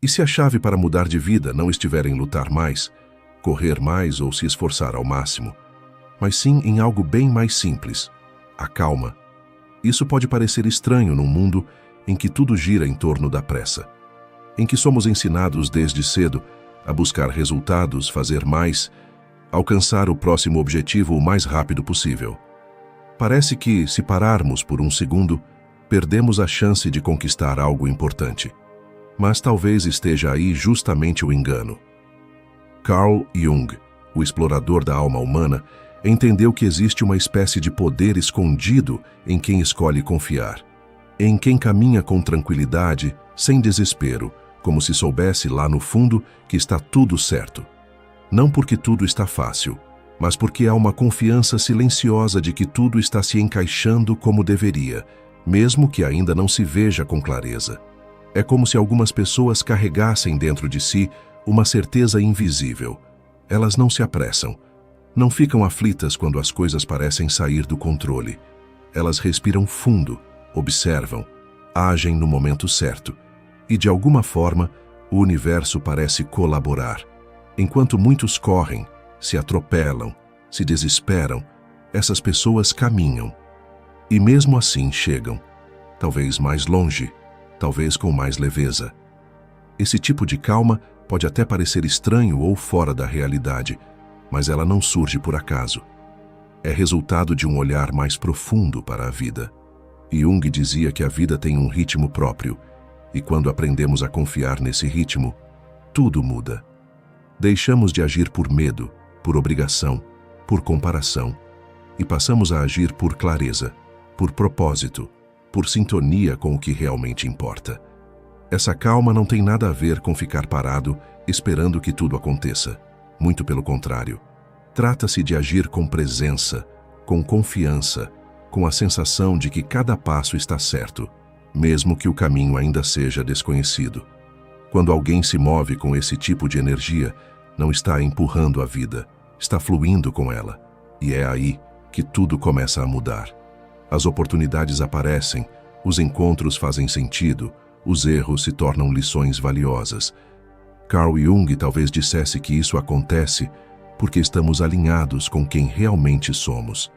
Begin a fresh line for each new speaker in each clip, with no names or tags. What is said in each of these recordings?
E se a chave para mudar de vida não estiver em lutar mais, correr mais ou se esforçar ao máximo, mas sim em algo bem mais simples, a calma? Isso pode parecer estranho num mundo em que tudo gira em torno da pressa, em que somos ensinados desde cedo a buscar resultados, fazer mais, alcançar o próximo objetivo o mais rápido possível. Parece que, se pararmos por um segundo, perdemos a chance de conquistar algo importante. Mas talvez esteja aí justamente o engano. Carl Jung, o explorador da alma humana, entendeu que existe uma espécie de poder escondido em quem escolhe confiar, em quem caminha com tranquilidade, sem desespero, como se soubesse lá no fundo que está tudo certo. Não porque tudo está fácil, mas porque há uma confiança silenciosa de que tudo está se encaixando como deveria, mesmo que ainda não se veja com clareza. É como se algumas pessoas carregassem dentro de si uma certeza invisível. Elas não se apressam, não ficam aflitas quando as coisas parecem sair do controle. Elas respiram fundo, observam, agem no momento certo, e de alguma forma o universo parece colaborar. Enquanto muitos correm, se atropelam, se desesperam, essas pessoas caminham. E mesmo assim chegam, talvez mais longe, talvez com mais leveza. Esse tipo de calma pode até parecer estranho ou fora da realidade, mas ela não surge por acaso. É resultado de um olhar mais profundo para a vida. Jung dizia que a vida tem um ritmo próprio, e quando aprendemos a confiar nesse ritmo, tudo muda. Deixamos de agir por medo, por obrigação, por comparação, e passamos a agir por clareza, por propósito, por sintonia com o que realmente importa. Essa calma não tem nada a ver com ficar parado, esperando que tudo aconteça. Muito pelo contrário. Trata-se de agir com presença, com confiança, com a sensação de que cada passo está certo, mesmo que o caminho ainda seja desconhecido. Quando alguém se move com esse tipo de energia, não está empurrando a vida, está fluindo com ela. E é aí que tudo começa a mudar. As oportunidades aparecem, os encontros fazem sentido, os erros se tornam lições valiosas. Carl Jung talvez dissesse que isso acontece porque estamos alinhados com quem realmente somos.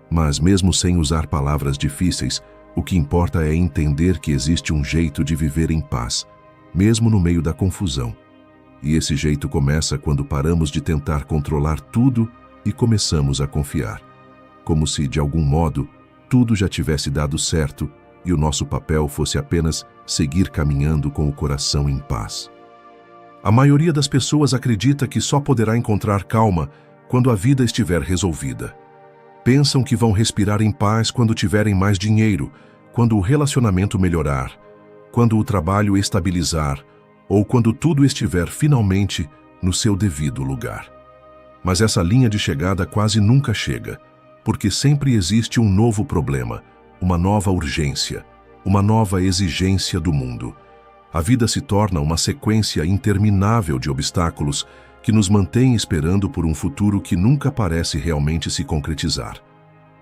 Mas mesmo sem usar palavras difíceis, o que importa é entender que existe um jeito de viver em paz, mesmo no meio da confusão. E esse jeito começa quando paramos de tentar controlar tudo e começamos a confiar. Como se, de algum modo, tudo já tivesse dado certo e o nosso papel fosse apenas seguir caminhando com o coração em paz. A maioria das pessoas acredita que só poderá encontrar calma quando a vida estiver resolvida. Pensam que vão respirar em paz quando tiverem mais dinheiro, quando o relacionamento melhorar, quando o trabalho estabilizar ou quando tudo estiver finalmente no seu devido lugar. Mas essa linha de chegada quase nunca chega, porque sempre existe um novo problema, uma nova urgência, uma nova exigência do mundo. A vida se torna uma sequência interminável de obstáculos que nos mantém esperando por um futuro que nunca parece realmente se concretizar.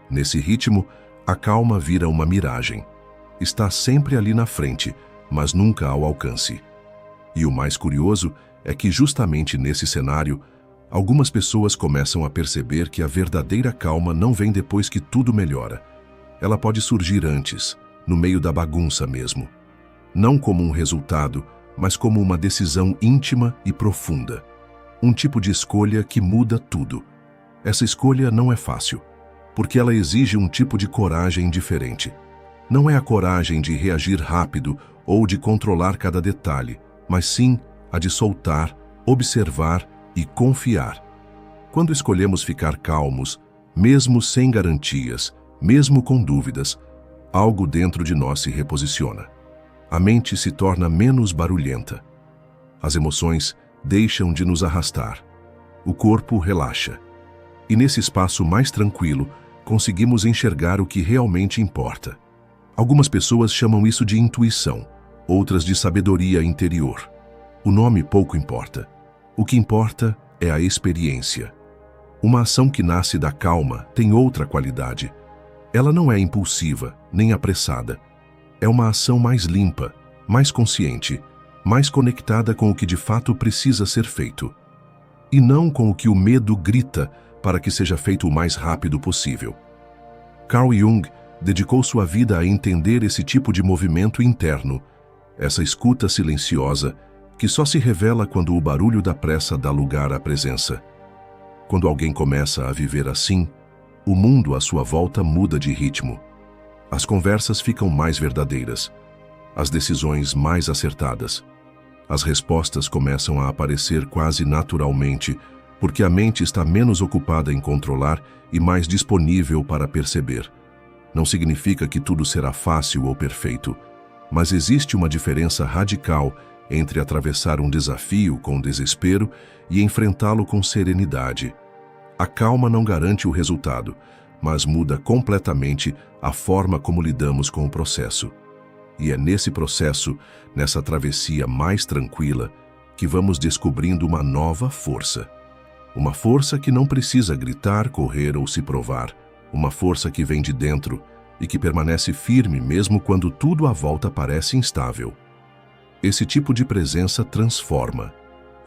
Nesse ritmo, a calma vira uma miragem. Está sempre ali na frente, mas nunca ao alcance. E o mais curioso é que justamente nesse cenário, algumas pessoas começam a perceber que a verdadeira calma não vem depois que tudo melhora. Ela pode surgir antes, no meio da bagunça mesmo. Não como um resultado, mas como uma decisão íntima e profunda. Um tipo de escolha que muda tudo. Essa escolha não é fácil, porque ela exige um tipo de coragem diferente. Não é a coragem de reagir rápido ou de controlar cada detalhe, mas sim a de soltar, observar e confiar. Quando escolhemos ficar calmos, mesmo sem garantias, mesmo com dúvidas, algo dentro de nós se reposiciona. A mente se torna menos barulhenta. As emoções deixam de nos arrastar. O corpo relaxa. E nesse espaço mais tranquilo, conseguimos enxergar o que realmente importa. Algumas pessoas chamam isso de intuição, outras de sabedoria interior. O nome pouco importa. O que importa é a experiência. Uma ação que nasce da calma tem outra qualidade. Ela não é impulsiva, nem apressada. É uma ação mais limpa, mais consciente, mais conectada com o que de fato precisa ser feito, e não com o que o medo grita para que seja feito o mais rápido possível. Carl Jung dedicou sua vida a entender esse tipo de movimento interno, essa escuta silenciosa que só se revela quando o barulho da pressa dá lugar à presença. Quando alguém começa a viver assim, o mundo à sua volta muda de ritmo. As conversas ficam mais verdadeiras, as decisões mais acertadas. As respostas começam a aparecer quase naturalmente, porque a mente está menos ocupada em controlar e mais disponível para perceber. Não significa que tudo será fácil ou perfeito, mas existe uma diferença radical entre atravessar um desafio com desespero e enfrentá-lo com serenidade. A calma não garante o resultado, mas muda completamente a forma como lidamos com o processo. E é nesse processo, nessa travessia mais tranquila, que vamos descobrindo uma nova força. Uma força que não precisa gritar, correr ou se provar. Uma força que vem de dentro e que permanece firme mesmo quando tudo à volta parece instável. Esse tipo de presença transforma.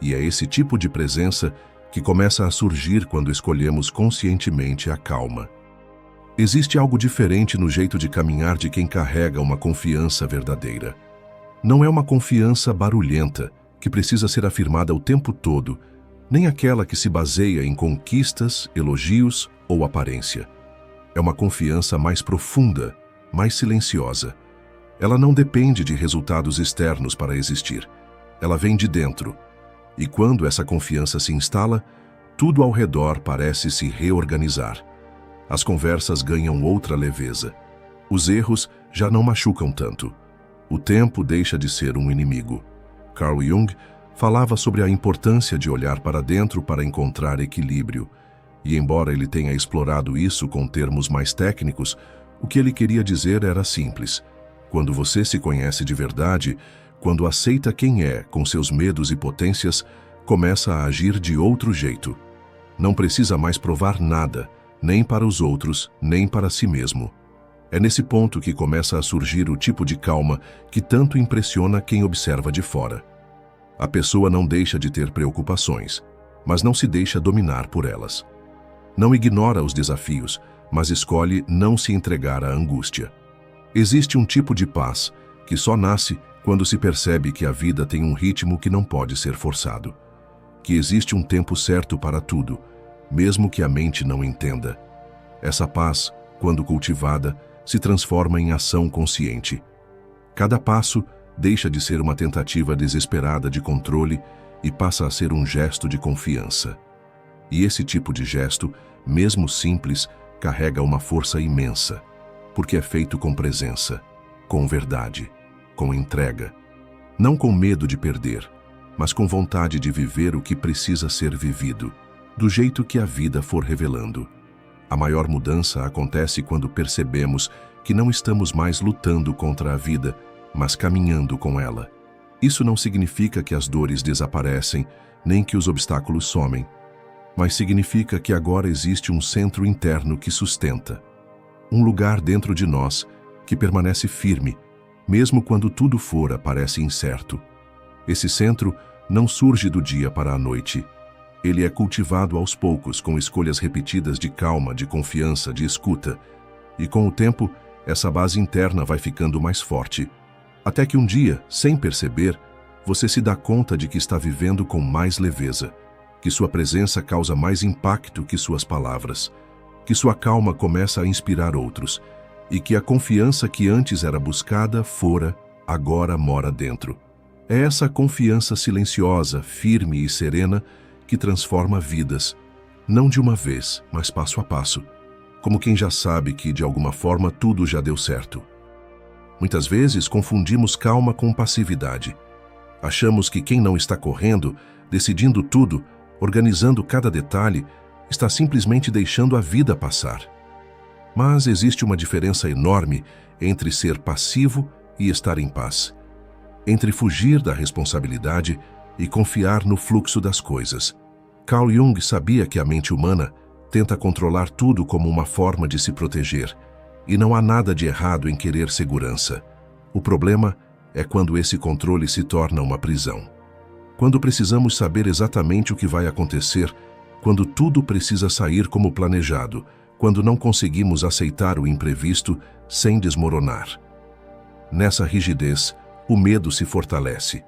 E é esse tipo de presença que começa a surgir quando escolhemos conscientemente a calma. Existe algo diferente no jeito de caminhar de quem carrega uma confiança verdadeira. Não é uma confiança barulhenta, que precisa ser afirmada o tempo todo, nem aquela que se baseia em conquistas, elogios ou aparência. É uma confiança mais profunda, mais silenciosa. Ela não depende de resultados externos para existir. Ela vem de dentro. E quando essa confiança se instala, tudo ao redor parece se reorganizar. As conversas ganham outra leveza. Os erros já não machucam tanto. O tempo deixa de ser um inimigo. Carl Jung falava sobre a importância de olhar para dentro para encontrar equilíbrio. E embora ele tenha explorado isso com termos mais técnicos, o que ele queria dizer era simples. Quando você se conhece de verdade, quando aceita quem é, com seus medos e potências, começa a agir de outro jeito. Não precisa mais provar nada, nem para os outros, nem para si mesmo. É nesse ponto que começa a surgir o tipo de calma que tanto impressiona quem observa de fora. A pessoa não deixa de ter preocupações, mas não se deixa dominar por elas. Não ignora os desafios, mas escolhe não se entregar à angústia. Existe um tipo de paz que só nasce quando se percebe que a vida tem um ritmo que não pode ser forçado, que existe um tempo certo para tudo, mesmo que a mente não entenda. Essa paz, quando cultivada, se transforma em ação consciente. Cada passo deixa de ser uma tentativa desesperada de controle e passa a ser um gesto de confiança. E esse tipo de gesto, mesmo simples, carrega uma força imensa, porque é feito com presença, com verdade, com entrega, não com medo de perder, mas com vontade de viver o que precisa ser vivido, do jeito que a vida for revelando. A maior mudança acontece quando percebemos que não estamos mais lutando contra a vida, mas caminhando com ela. Isso não significa que as dores desaparecem, nem que os obstáculos somem, mas significa que agora existe um centro interno que sustenta. Um lugar dentro de nós que permanece firme, mesmo quando tudo fora parece incerto. Esse centro não surge do dia para a noite. Ele é cultivado aos poucos com escolhas repetidas de calma, de confiança, de escuta. E com o tempo, essa base interna vai ficando mais forte. Até que um dia, sem perceber, você se dá conta de que está vivendo com mais leveza, que sua presença causa mais impacto que suas palavras, que sua calma começa a inspirar outros, e que a confiança que antes era buscada fora, agora mora dentro. É essa confiança silenciosa, firme e serena que transforma vidas, não de uma vez, mas passo a passo, como quem já sabe que, de alguma forma, tudo já deu certo. Muitas vezes confundimos calma com passividade. Achamos que quem não está correndo, decidindo tudo, organizando cada detalhe, está simplesmente deixando a vida passar. Mas existe uma diferença enorme entre ser passivo e estar em paz, entre fugir da responsabilidade e confiar no fluxo das coisas. Carl Jung sabia que a mente humana tenta controlar tudo como uma forma de se proteger, e não há nada de errado em querer segurança. O problema é quando esse controle se torna uma prisão. Quando precisamos saber exatamente o que vai acontecer, quando tudo precisa sair como planejado, quando não conseguimos aceitar o imprevisto sem desmoronar. Nessa rigidez, o medo se fortalece.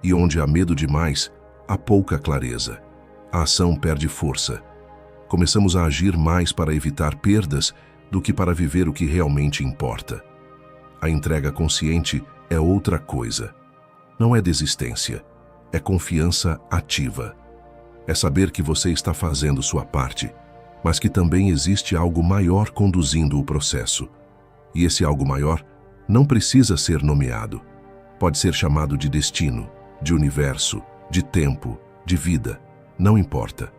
E onde há medo demais, há pouca clareza. A ação perde força. Começamos a agir mais para evitar perdas do que para viver o que realmente importa. A entrega consciente é outra coisa. Não é desistência, é confiança ativa. É saber que você está fazendo sua parte, mas que também existe algo maior conduzindo o processo. E esse algo maior não precisa ser nomeado. Pode ser chamado de destino, de universo, de tempo, de vida. Não importa.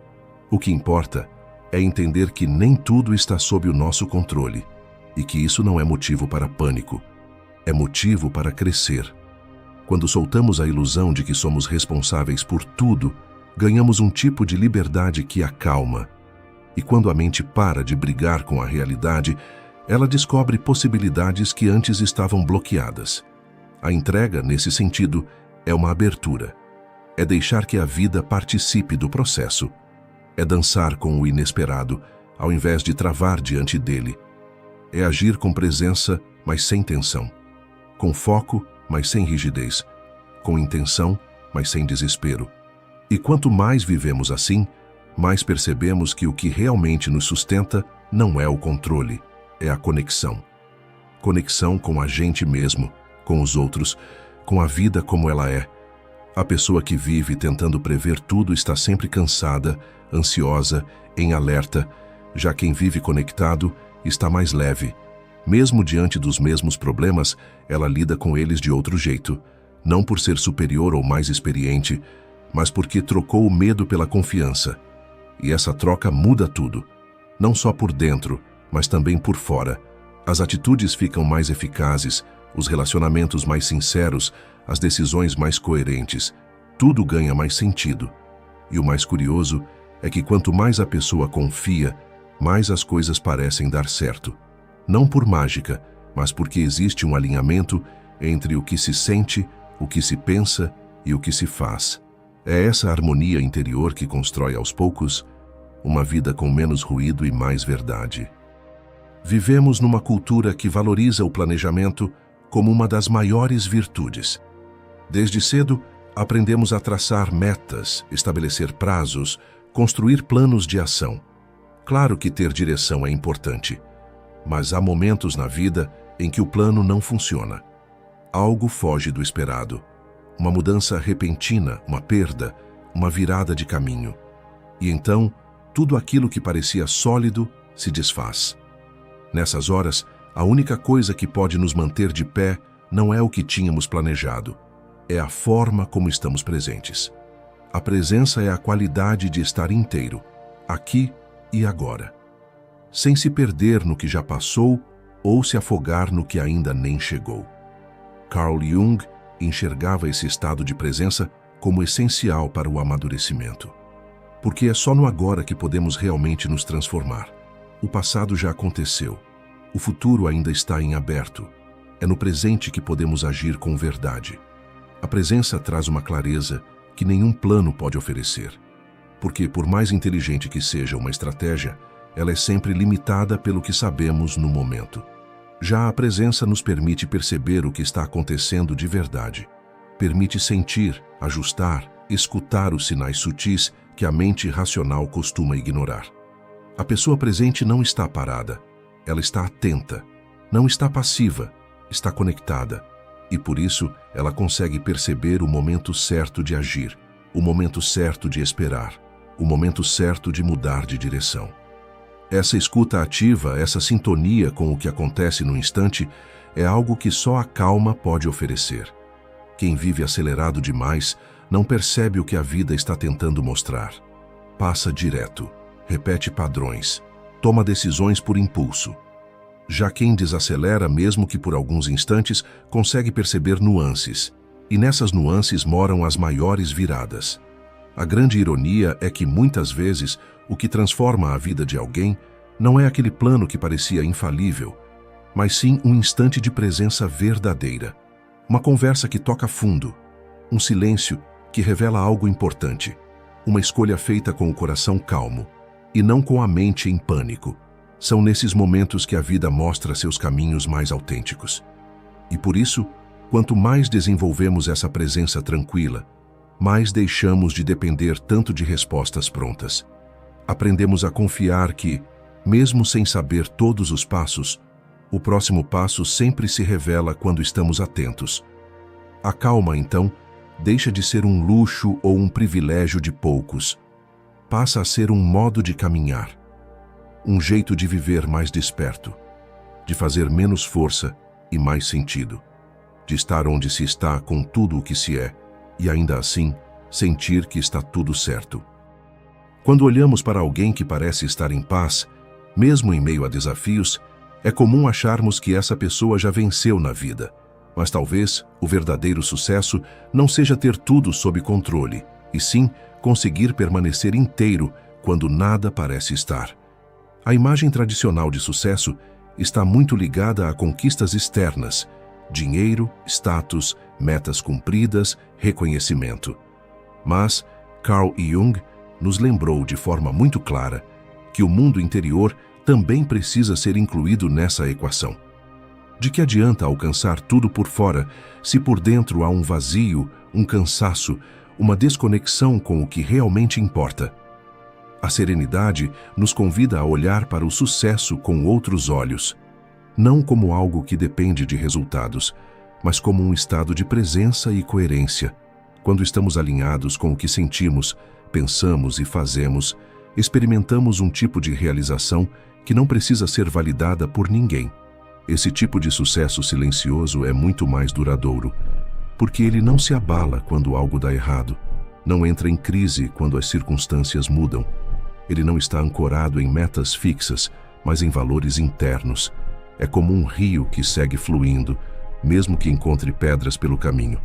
O que importa é entender que nem tudo está sob o nosso controle e que isso não é motivo para pânico. É motivo para crescer. Quando soltamos a ilusão de que somos responsáveis por tudo, ganhamos um tipo de liberdade que acalma. E quando a mente para de brigar com a realidade, ela descobre possibilidades que antes estavam bloqueadas. A entrega, nesse sentido, é uma abertura. É deixar que a vida participe do processo. É dançar com o inesperado, ao invés de travar diante dele. É agir com presença, mas sem tensão. Com foco, mas sem rigidez. Com intenção, mas sem desespero. E quanto mais vivemos assim, mais percebemos que o que realmente nos sustenta não é o controle, é a conexão. Conexão com a gente mesmo, com os outros, com a vida como ela é. A pessoa que vive tentando prever tudo está sempre cansada, ansiosa, em alerta. Já quem vive conectado está mais leve. Mesmo diante dos mesmos problemas, ela lida com eles de outro jeito. Não por ser superior ou mais experiente, mas porque trocou o medo pela confiança. E essa troca muda tudo. Não só por dentro, mas também por fora. As atitudes ficam mais eficazes, os relacionamentos mais sinceros, as decisões mais coerentes. Tudo ganha mais sentido. E o mais curioso é que quanto mais a pessoa confia, mais as coisas parecem dar certo. Não por mágica, mas porque existe um alinhamento entre o que se sente, o que se pensa e o que se faz. É essa harmonia interior que constrói aos poucos uma vida com menos ruído e mais verdade. Vivemos numa cultura que valoriza o planejamento como uma das maiores virtudes. Desde cedo, aprendemos a traçar metas, estabelecer prazos, construir planos de ação. Claro que ter direção é importante, mas há momentos na vida em que o plano não funciona. Algo foge do esperado. Uma mudança repentina, uma perda, uma virada de caminho. E então, tudo aquilo que parecia sólido se desfaz. Nessas horas, a única coisa que pode nos manter de pé não é o que tínhamos planejado, é a forma como estamos presentes. A presença é a qualidade de estar inteiro, aqui e agora, sem se perder no que já passou ou se afogar no que ainda nem chegou. Carl Jung enxergava esse estado de presença como essencial para o amadurecimento. Porque é só no agora que podemos realmente nos transformar. O passado já aconteceu. O futuro ainda está em aberto. É no presente que podemos agir com verdade. A presença traz uma clareza que nenhum plano pode oferecer. Porque, por mais inteligente que seja uma estratégia, ela é sempre limitada pelo que sabemos no momento. Já a presença nos permite perceber o que está acontecendo de verdade. Permite sentir, ajustar, escutar os sinais sutis que a mente racional costuma ignorar. A pessoa presente não está parada, ela está atenta, não está passiva, está conectada. E por isso ela consegue perceber o momento certo de agir, o momento certo de esperar, o momento certo de mudar de direção. Essa escuta ativa, essa sintonia com o que acontece no instante, é algo que só a calma pode oferecer. Quem vive acelerado demais não percebe o que a vida está tentando mostrar. Passa direto, repete padrões, toma decisões por impulso. Já quem desacelera, mesmo que por alguns instantes, consegue perceber nuances. E nessas nuances moram as maiores viradas. A grande ironia é que, muitas vezes, o que transforma a vida de alguém não é aquele plano que parecia infalível, mas sim um instante de presença verdadeira. Uma conversa que toca fundo, um silêncio que revela algo importante, uma escolha feita com o coração calmo e não com a mente em pânico. São nesses momentos que a vida mostra seus caminhos mais autênticos. E por isso, quanto mais desenvolvemos essa presença tranquila, mais deixamos de depender tanto de respostas prontas. Aprendemos a confiar que, mesmo sem saber todos os passos, o próximo passo sempre se revela quando estamos atentos. A calma, então, deixa de ser um luxo ou um privilégio de poucos. Passa a ser um modo de caminhar, um jeito de viver mais desperto, de fazer menos força e mais sentido, de estar onde se está com tudo o que se é e ainda assim sentir que está tudo certo. Quando olhamos para alguém que parece estar em paz, mesmo em meio a desafios, é comum acharmos que essa pessoa já venceu na vida. Mas talvez o verdadeiro sucesso não seja ter tudo sob controle, e sim conseguir permanecer inteiro quando nada parece estar. A imagem tradicional de sucesso está muito ligada a conquistas externas, dinheiro, status, metas cumpridas, reconhecimento. Mas Carl Jung nos lembrou de forma muito clara que o mundo interior também precisa ser incluído nessa equação. De que adianta alcançar tudo por fora se por dentro há um vazio, um cansaço, uma desconexão com o que realmente importa? A serenidade nos convida a olhar para o sucesso com outros olhos, não como algo que depende de resultados, mas como um estado de presença e coerência. Quando estamos alinhados com o que sentimos, pensamos e fazemos, experimentamos um tipo de realização que não precisa ser validada por ninguém. Esse tipo de sucesso silencioso é muito mais duradouro, porque ele não se abala quando algo dá errado, não entra em crise quando as circunstâncias mudam. Ele não está ancorado em metas fixas, mas em valores internos. É como um rio que segue fluindo, mesmo que encontre pedras pelo caminho.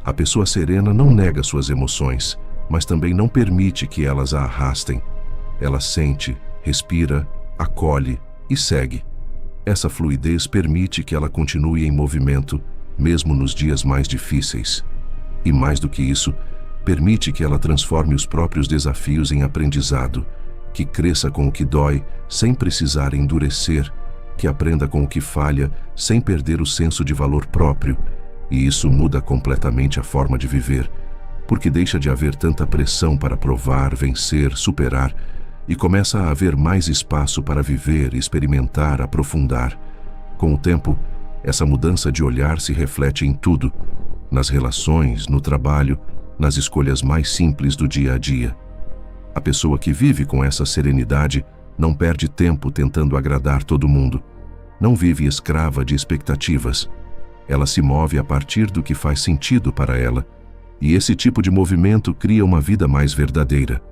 A pessoa serena não nega suas emoções, mas também não permite que elas a arrastem. Ela sente, respira, acolhe e segue. Essa fluidez permite que ela continue em movimento, mesmo nos dias mais difíceis. E mais do que isso, permite que ela transforme os próprios desafios em aprendizado, que cresça com o que dói, sem precisar endurecer, que aprenda com o que falha, sem perder o senso de valor próprio. E isso muda completamente a forma de viver, porque deixa de haver tanta pressão para provar, vencer, superar, e começa a haver mais espaço para viver, experimentar, aprofundar. Com o tempo, essa mudança de olhar se reflete em tudo, nas relações, no trabalho, nas escolhas mais simples do dia a dia. A pessoa que vive com essa serenidade não perde tempo tentando agradar todo mundo. Não vive escrava de expectativas. Ela se move a partir do que faz sentido para ela, e esse tipo de movimento cria uma vida mais verdadeira.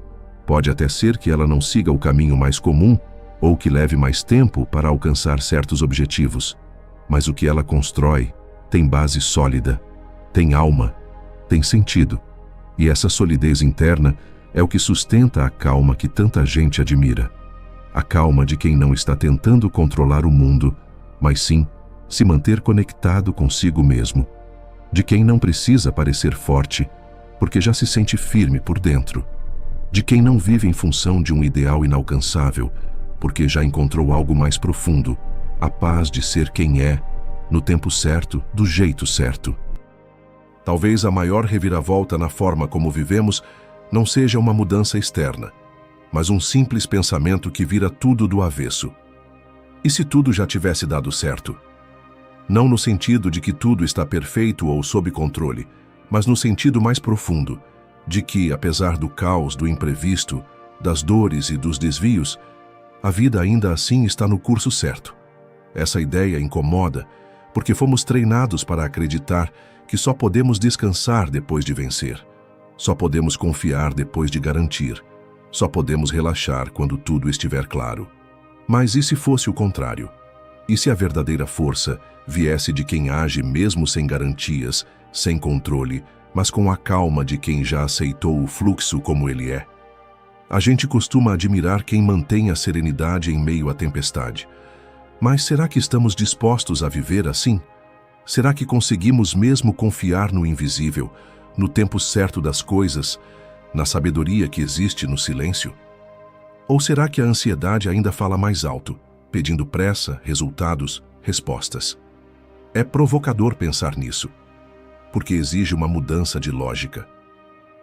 Pode até ser que ela não siga o caminho mais comum ou que leve mais tempo para alcançar certos objetivos, mas o que ela constrói tem base sólida, tem alma, tem sentido. E essa solidez interna é o que sustenta a calma que tanta gente admira. A calma de quem não está tentando controlar o mundo, mas sim se manter conectado consigo mesmo. De quem não precisa parecer forte, porque já se sente firme por dentro. De quem não vive em função de um ideal inalcançável, porque já encontrou algo mais profundo, a paz de ser quem é, no tempo certo, do jeito certo. Talvez a maior reviravolta na forma como vivemos não seja uma mudança externa, mas um simples pensamento que vira tudo do avesso. E se tudo já tivesse dado certo? Não no sentido de que tudo está perfeito ou sob controle, mas no sentido mais profundo, de que, apesar do caos, do imprevisto, das dores e dos desvios, a vida ainda assim está no curso certo. Essa ideia incomoda, porque fomos treinados para acreditar que só podemos descansar depois de vencer, só podemos confiar depois de garantir, só podemos relaxar quando tudo estiver claro. Mas e se fosse o contrário? E se a verdadeira força viesse de quem age mesmo sem garantias, sem controle, mas com a calma de quem já aceitou o fluxo como ele é? A gente costuma admirar quem mantém a serenidade em meio à tempestade. Mas será que estamos dispostos a viver assim? Será que conseguimos mesmo confiar no invisível, no tempo certo das coisas, na sabedoria que existe no silêncio? Ou será que a ansiedade ainda fala mais alto, pedindo pressa, resultados, respostas? É provocador pensar nisso, porque exige uma mudança de lógica.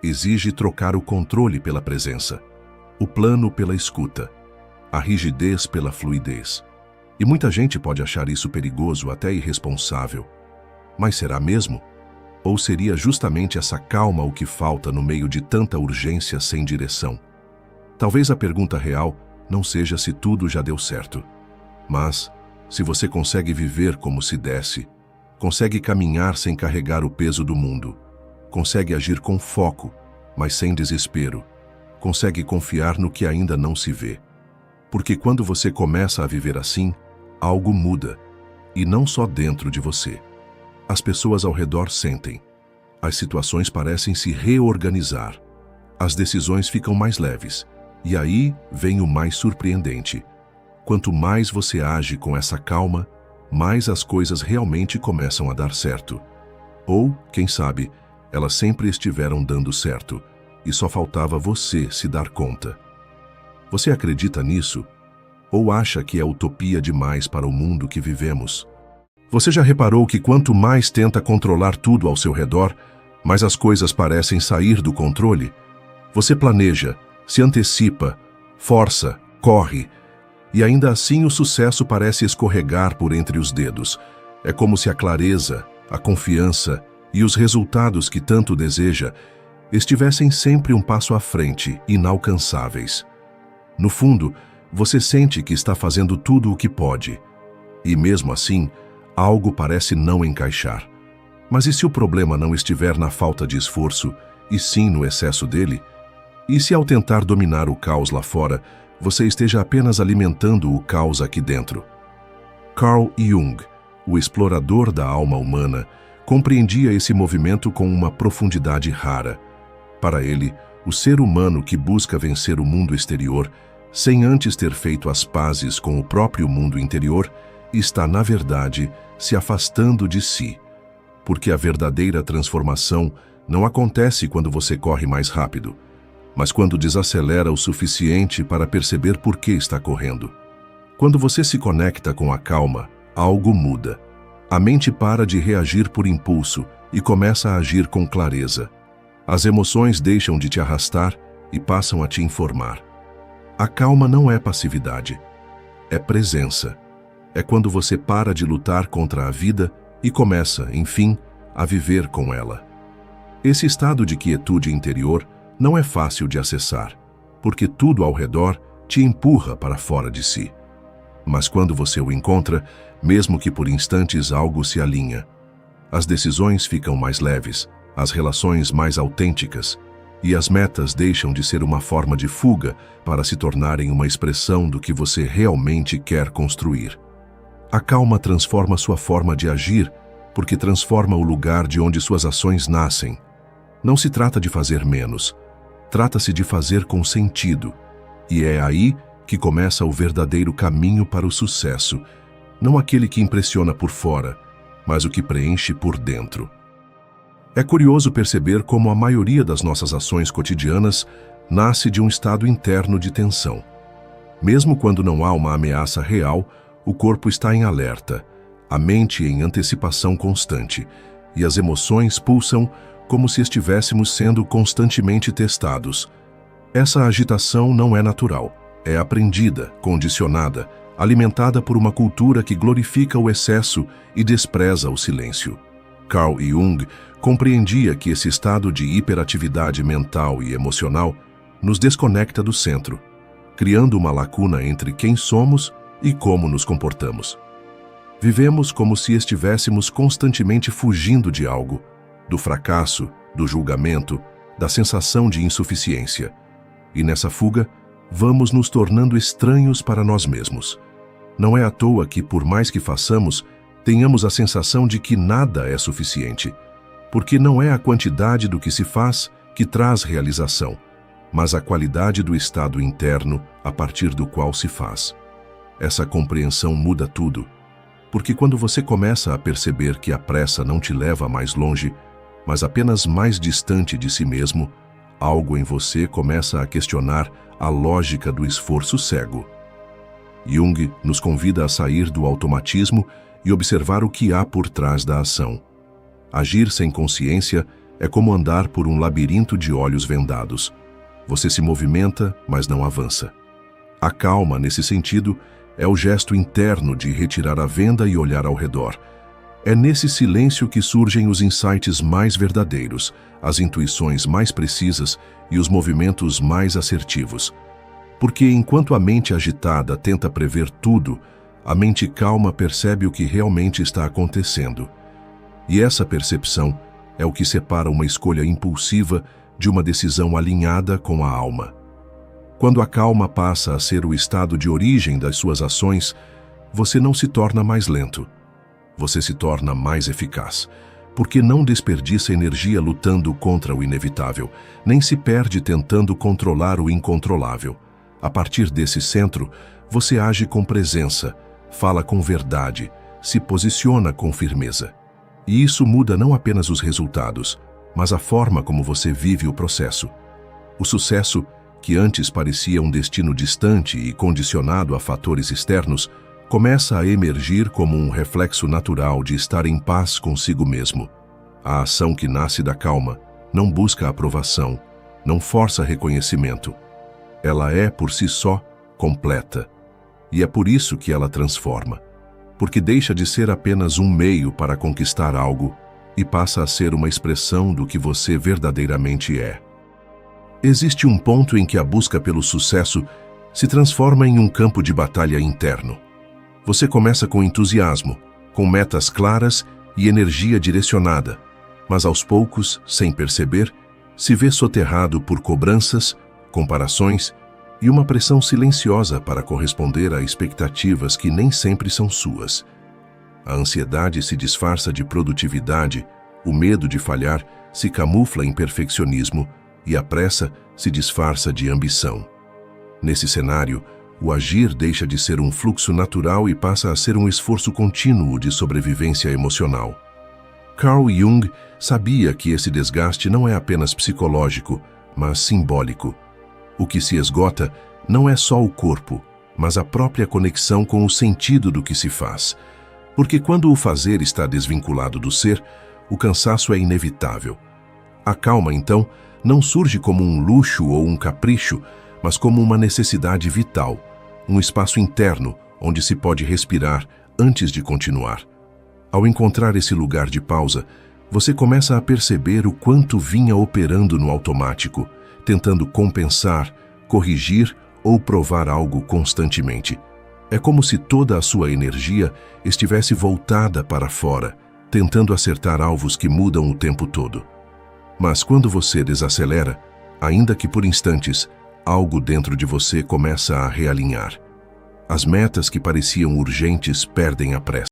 Exige trocar o controle pela presença, o plano pela escuta, a rigidez pela fluidez. E muita gente pode achar isso perigoso, até irresponsável. Mas será mesmo? Ou seria justamente essa calma o que falta no meio de tanta urgência sem direção? Talvez a pergunta real não seja se tudo já deu certo, mas se você consegue viver como se desse, consegue caminhar sem carregar o peso do mundo, consegue agir com foco, mas sem desespero, consegue confiar no que ainda não se vê. Porque quando você começa a viver assim, algo muda, e não só dentro de você. As pessoas ao redor sentem. As situações parecem se reorganizar. As decisões ficam mais leves. E aí vem o mais surpreendente. Quanto mais você age com essa calma, mais as coisas realmente começam a dar certo. Ou, quem sabe, elas sempre estiveram dando certo, e só faltava você se dar conta. Você acredita nisso? Ou acha que é utopia demais para o mundo que vivemos? Você já reparou que quanto mais tenta controlar tudo ao seu redor, mais as coisas parecem sair do controle? Você planeja, se antecipa, força, corre, e ainda assim o sucesso parece escorregar por entre os dedos. É como se a clareza, a confiança e os resultados que tanto deseja estivessem sempre um passo à frente, inalcançáveis. No fundo, você sente que está fazendo tudo o que pode, e mesmo assim, algo parece não encaixar. Mas e se o problema não estiver na falta de esforço, e sim no excesso dele? E se ao tentar dominar o caos lá fora, você esteja apenas alimentando o caos aqui dentro? Carl Jung, o explorador da alma humana, compreendia esse movimento com uma profundidade rara. Para ele, o ser humano que busca vencer o mundo exterior, sem antes ter feito as pazes com o próprio mundo interior, está, na verdade, se afastando de si. Porque a verdadeira transformação não acontece quando você corre mais rápido, mas quando desacelera o suficiente para perceber por que está correndo. Quando você se conecta com a calma, algo muda. A mente para de reagir por impulso e começa a agir com clareza. As emoções deixam de te arrastar e passam a te informar. A calma não é passividade, é presença. É quando você para de lutar contra a vida e começa, enfim, a viver com ela. Esse estado de quietude interior não é fácil de acessar, porque tudo ao redor te empurra para fora de si. Mas quando você o encontra, mesmo que por instantes algo se alinha, as decisões ficam mais leves, as relações mais autênticas, e as metas deixam de ser uma forma de fuga para se tornarem uma expressão do que você realmente quer construir. A calma transforma sua forma de agir, porque transforma o lugar de onde suas ações nascem. Não se trata de fazer menos, trata-se de fazer com sentido, e é aí que começa o verdadeiro caminho para o sucesso, não aquele que impressiona por fora, mas o que preenche por dentro. É curioso perceber como a maioria das nossas ações cotidianas nasce de um estado interno de tensão. Mesmo quando não há uma ameaça real, o corpo está em alerta, a mente em antecipação constante, e as emoções pulsam como se estivéssemos sendo constantemente testados. Essa agitação não é natural, é aprendida, condicionada, alimentada por uma cultura que glorifica o excesso e despreza o silêncio. Carl Jung compreendia que esse estado de hiperatividade mental e emocional nos desconecta do centro, criando uma lacuna entre quem somos e como nos comportamos. Vivemos como se estivéssemos constantemente fugindo de algo, do fracasso, do julgamento, da sensação de insuficiência. E nessa fuga, vamos nos tornando estranhos para nós mesmos. Não é à toa que, por mais que façamos, tenhamos a sensação de que nada é suficiente, porque não é a quantidade do que se faz que traz realização, mas a qualidade do estado interno a partir do qual se faz. Essa compreensão muda tudo. Porque quando você começa a perceber que a pressa não te leva mais longe, mas apenas mais distante de si mesmo, algo em você começa a questionar a lógica do esforço cego. Jung nos convida a sair do automatismo e observar o que há por trás da ação. Agir sem consciência é como andar por um labirinto de olhos vendados. Você se movimenta, mas não avança. A calma, nesse sentido, é o gesto interno de retirar a venda e olhar ao redor. É nesse silêncio que surgem os insights mais verdadeiros, as intuições mais precisas e os movimentos mais assertivos. Porque enquanto a mente agitada tenta prever tudo, a mente calma percebe o que realmente está acontecendo. E essa percepção é o que separa uma escolha impulsiva de uma decisão alinhada com a alma. Quando a calma passa a ser o estado de origem das suas ações, você não se torna mais lento. Você se torna mais eficaz, porque não desperdiça energia lutando contra o inevitável, nem se perde tentando controlar o incontrolável. A partir desse centro, você age com presença, fala com verdade, se posiciona com firmeza. E isso muda não apenas os resultados, mas a forma como você vive o processo. O sucesso, que antes parecia um destino distante e condicionado a fatores externos, começa a emergir como um reflexo natural de estar em paz consigo mesmo. A ação que nasce da calma não busca aprovação, não força reconhecimento. Ela é, por si só, completa. E é por isso que ela transforma. Porque deixa de ser apenas um meio para conquistar algo e passa a ser uma expressão do que você verdadeiramente é. Existe um ponto em que a busca pelo sucesso se transforma em um campo de batalha interno. Você começa com entusiasmo, com metas claras e energia direcionada, mas aos poucos, sem perceber, se vê soterrado por cobranças, comparações e uma pressão silenciosa para corresponder a expectativas que nem sempre são suas. A ansiedade se disfarça de produtividade, o medo de falhar se camufla em perfeccionismo e a pressa se disfarça de ambição. Nesse cenário, o agir deixa de ser um fluxo natural e passa a ser um esforço contínuo de sobrevivência emocional. Carl Jung sabia que esse desgaste não é apenas psicológico, mas simbólico. O que se esgota não é só o corpo, mas a própria conexão com o sentido do que se faz. Porque quando o fazer está desvinculado do ser, o cansaço é inevitável. A calma, então, não surge como um luxo ou um capricho, mas como uma necessidade vital, um espaço interno onde se pode respirar antes de continuar. Ao encontrar esse lugar de pausa, você começa a perceber o quanto vinha operando no automático, tentando compensar, corrigir ou provar algo constantemente. É como se toda a sua energia estivesse voltada para fora, tentando acertar alvos que mudam o tempo todo. Mas quando você desacelera, ainda que por instantes, algo dentro de você começa a realinhar. As metas que pareciam urgentes perdem a pressa.